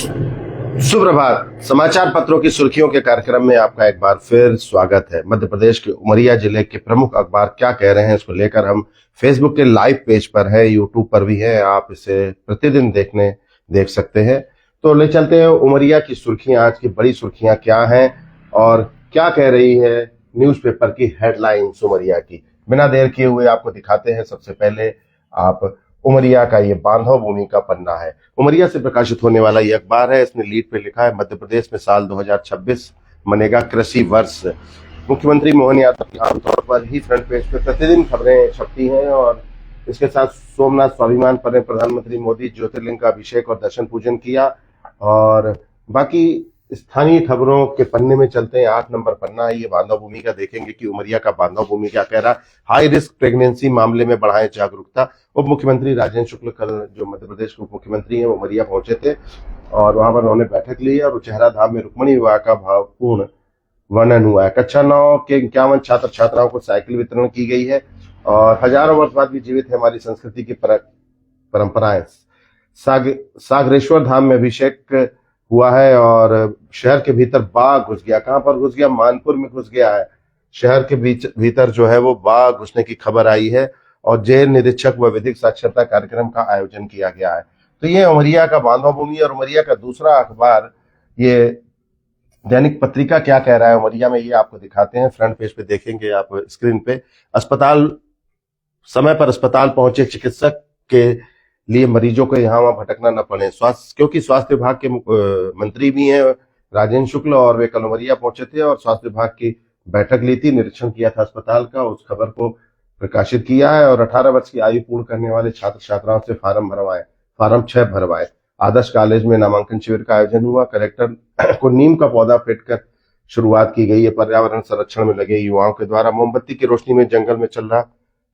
सुप्रभात। समाचार पत्रों की सुर्खियों के कार्यक्रम में आपका एक बार फिर स्वागत है। मध्य प्रदेश के उमरिया जिले के प्रमुख अखबार क्या कह रहे हैं, इसको लेकर हम फेसबुक के लाइव पेज पर है, यूट्यूब पर भी है, आप इसे प्रतिदिन देख सकते हैं। तो ले चलते हैं उमरिया की सुर्खियां। आज की बड़ी सुर्खियां क्या हैं और क्या कह रही है न्यूज़पेपर की हेडलाइंस उमरिया की। बिना देर किए हुए आपको दिखाते हैं। सबसे पहले आप उमरिया का ये बांधव भूमि का पन्ना है। उमरिया से प्रकाशित होने वाला ये अखबार है। इसने लीड पे लिखा है, मध्य प्रदेश में साल 2026 मनेगा कृषि वर्ष। मुख्यमंत्री मोहन यादव की आमतौर पर ही फ्रंट पेज पे प्रतिदिन खबरें छपती हैं और इसके साथ सोमनाथ स्वाभिमान पर प्रधानमंत्री मोदी ज्योतिर्लिंग का अभिषेक और दर्शन पूजन किया। और बाकी स्थानीय खबरों के पन्ने में चलते हैं। 8 नंबर पन्ना है ये बांधव भूमि का। देखेंगे कि उमरिया का बांधव भूमि क्या कह रहा है। हाई रिस्क प्रेगनेंसी मामले में बढ़ाएं जागरूकता। उप मुख्यमंत्री राजेंद्र शुक्ल कल जो मध्य प्रदेश के उप मुख्यमंत्री हैं वो उमरिया पहुंचे थे और वहां पर उन्होंने बैठक ली और उचेहरा धाम में रुक्मणी विवाह का भावपूर्ण वर्णन हुआ है। कक्षा 9 के 51 छात्र छात्राओं को साइकिल वितरण की गई है और हजारों वर्ष बाद भी जीवित है हमारी संस्कृति की परंपराएं। सागरेश्वर धाम में अभिषेक हुआ है और शहर के भीतर बाघ घुस गया। कहां पर घुस गया? मानपुर में घुस गया है। शहर के भीतर जो है वो बाघ घुसने की खबर आई है और जेल निरीक्षक व विधिक साक्षरता कार्यक्रम का आयोजन किया गया है। तो ये उमरिया का बांधव भूमि। और उमरिया का दूसरा अखबार ये दैनिक पत्रिका क्या कह रहा है उमरिया में, ये आपको दिखाते हैं। फ्रंट पेज पे देखेंगे आप स्क्रीन पे। अस्पताल समय पर अस्पताल पहुंचे चिकित्सक के लिए मरीजों को यहाँ वहां भटकना न पड़े। क्योंकि स्वास्थ्य विभाग के मंत्री भी हैं राजेंद्र शुक्ल और वे कल उमरिया पहुंचे थे और स्वास्थ्य विभाग की बैठक ली थी, निरीक्षण किया था अस्पताल का। उस खबर को प्रकाशित किया है। और 18 वर्ष की आयु पूर्ण करने वाले छात्र छात्राओं से फार्म 6 भरवाए। आदर्श कॉलेज में नामांकन शिविर का आयोजन हुआ। कलेक्टर को नीम का पौधा फेंक कर शुरुआत की गई है। पर्यावरण संरक्षण में लगे युवाओं के द्वारा मोमबत्ती की रोशनी में जंगल में चल रहा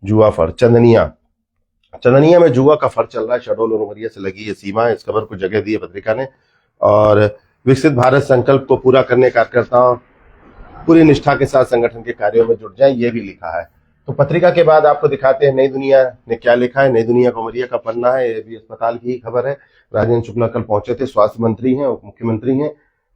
जुआ फर। चंदनिया में जुआ का फर चल रहा है। शहडोल और उमरिया से लगी ये सीमा है। इस खबर को जगह दी है पत्रिका ने। और विकसित भारत संकल्प को पूरा करने कार्यकर्ताओं पूरी निष्ठा के साथ संगठन के कार्यों में जुट जाएं, ये भी लिखा है। तो पत्रिका के बाद आपको दिखाते हैं नई दुनिया ने क्या लिखा है। नई दुनिया का उमरिया का पन्ना है। ये भी अस्पताल की ही खबर है। राजेंद्र शुक्ला कल पहुंचे थे, स्वास्थ्य मंत्री हैं, उप मुख्यमंत्री हैं,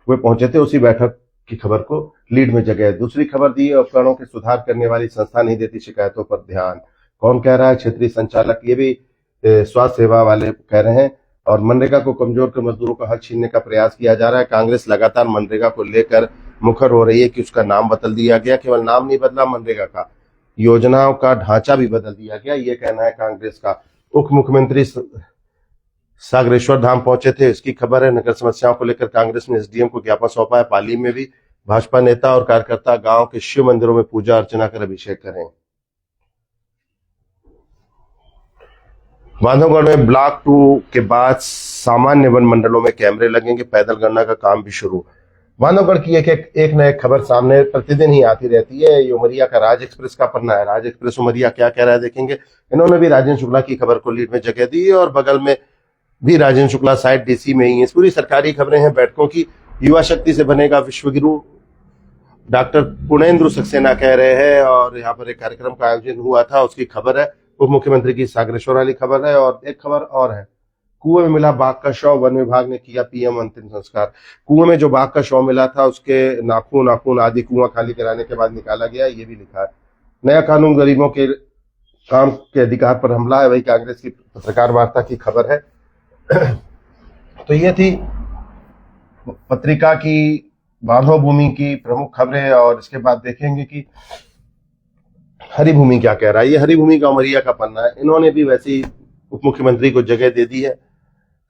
वे पहुंचे थे। उसी बैठक की खबर को लीड में जगह है। दूसरी खबर दी है, उपकरणों के सुधार करने वाली संस्था नहीं देती शिकायतों पर ध्यान। कौन कह रहा है? क्षेत्रीय संचालक। ये भी स्वास्थ्य सेवा वाले कह रहे हैं। और मनरेगा को कमजोर कर मजदूरों का हक छीनने का प्रयास किया जा रहा है। कांग्रेस लगातार मनरेगा को लेकर मुखर हो रही है कि उसका नाम बदल दिया गया। केवल नाम नहीं बदला, मनरेगा का योजनाओं का ढांचा भी बदल दिया गया, ये कहना है कांग्रेस का। उप मुख्यमंत्री सागरेश्वर धाम पहुंचे थे, इसकी खबर है। नगर समस्याओं को लेकर कांग्रेस ने एसडीएम को ज्ञापन सौंपा है। पाली में भी भाजपा नेता और कार्यकर्ता गांव के शिव मंदिरों में पूजा अर्चना कर अभिषेक करें। बांधवगढ़ में ब्लॉक 2 के बाद सामान्य वन मंडलों में कैमरे लगेंगे। पैदल गणना का काम भी शुरू। बांधवगढ़ की एक न एक खबर सामने प्रतिदिन ही आती रहती है। ये उमरिया का राज एक्सप्रेस का पन्ना है। राज एक्सप्रेस उमरिया क्या कह रहा है देखेंगे। इन्होंने भी राजेंद्र शुक्ला की खबर को लीड में जगह दी है और बगल में भी राजेंद्र शुक्ला साइड डीसी में ही है। पूरी सरकारी खबरें हैं बैठकों की। युवा शक्ति से बनेगा विश्वगुरु, डॉक्टर पुणेंद्र सक्सेना कह रहे हैं। और यहाँ पर एक कार्यक्रम का आयोजन हुआ था, उसकी खबर है। उप मुख्यमंत्री की सागरेश्वर वाली खबर है। और एक खबर और है, कुएं में मिला बाघ का शव, वन विभाग ने किया पीएम अंतिम संस्कार। कुएं में जो बाघ का शव मिला था उसके नाखून आदि कुआं खाली कराने के बाद निकाला गया, ये भी लिखा है। नया कानून गरीबों के काम के अधिकार पर हमला है, वही कांग्रेस की पत्रकार वार्ता की खबर है। तो ये थी पत्रिका की बांधव भूमि की प्रमुख खबरें। और इसके बाद देखेंगे कि हरी भूमि क्या कह रहा है। ये हरी भूमि का उमरिया का पन्ना है। इन्होंने भी वैसे ही उप मुख्यमंत्री को जगह दे दी है।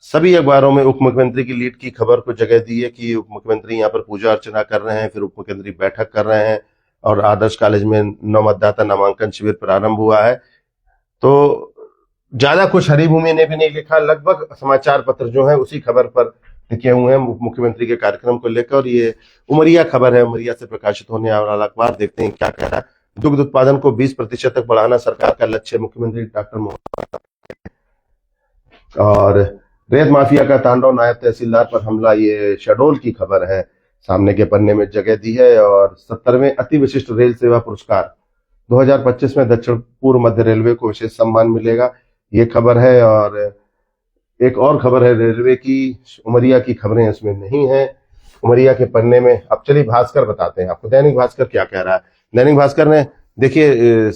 सभी अखबारों में उप मुख्यमंत्री की लीड की खबर को जगह दी है कि उप मुख्यमंत्री यहाँ पर पूजा अर्चना कर रहे हैं, फिर उप मुख्यमंत्री बैठक कर रहे हैं और आदर्श कॉलेज में नव मतदाता नामांकन शिविर प्रारंभ हुआ है। तो ज्यादा कुछ हरी भूमि ने भी नहीं लिखा। लगभग समाचार पत्र जो है उसी खबर पर लिखे हुए हैं उप मुख्यमंत्री के कार्यक्रम को लेकर। ये उमरिया खबर है, उमरिया से प्रकाशित होने वाला अखबार। देखते हैं क्या कह रहा है। दुग्ध उत्पादन को 20% तक बढ़ाना सरकार का लक्ष्य, मुख्यमंत्री डॉक्टर मोहन। और रेत माफिया का तांडव, नायब तहसीलदार पर हमला, ये शहडोल की खबर है, सामने के पन्ने में जगह दी है। और 70वें अति विशिष्ट रेल सेवा पुरस्कार 2025 में दक्षिण पूर्व मध्य रेलवे को विशेष सम्मान मिलेगा, ये खबर है। और एक और खबर है रेलवे की, उमरिया की खबरें इसमें नहीं है। उमरिया के पन्ने में अब चलिए भास्कर बताते हैं आपको, दैनिक भास्कर क्या कह रहा है। दैनिक भास्कर ने देखिए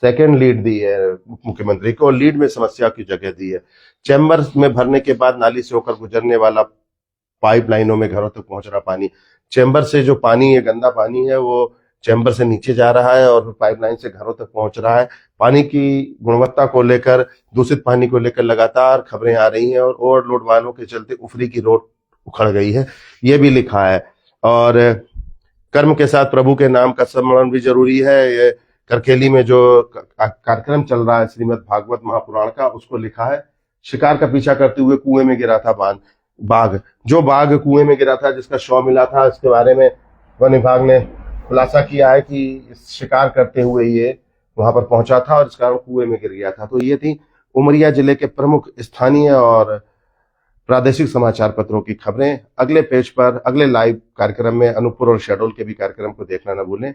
सेकंड लीड दी है उप मुख्यमंत्री को, और लीड में समस्या की जगह दी है। चैम्बर में भरने के बाद नाली से होकर गुजरने वाला पाइपलाइनों में घरों तक पहुंच रहा पानी, चैम्बर से जो पानी है, गंदा पानी है, वो चैम्बर से नीचे जा रहा है और पाइपलाइन से घरों तक पहुंच रहा है। पानी की गुणवत्ता को लेकर, दूषित पानी को लेकर लगातार खबरें आ रही हैं, और ओवरलोड वाहनों के चलते उफरी की रोड उखड़ गई है, ये भी लिखा है। और कर्म के साथ प्रभु के नाम का स्मरण भी जरूरी है। ये करकेली में जो कार्यक्रम चल रहा है श्रीमद् भागवत महापुराण का, उसको लिखा है। शिकार का पीछा करते हुए कुएं में गिरा था बाघ। जो बाघ कुएं में गिरा था, जिसका शव मिला था, इसके बारे में वन विभाग ने खुलासा किया है कि शिकार करते हुए ये वहां पर पहुंचा था और इस कारण कुएं में गिर गया था। तो ये थी उमरिया जिले के प्रमुख स्थानीय और प्रादेशिक समाचार पत्रों की खबरें। अगले पेज पर, अगले लाइव कार्यक्रम में अनूपपुर और शहडोल के भी कार्यक्रम को देखना न भूलें।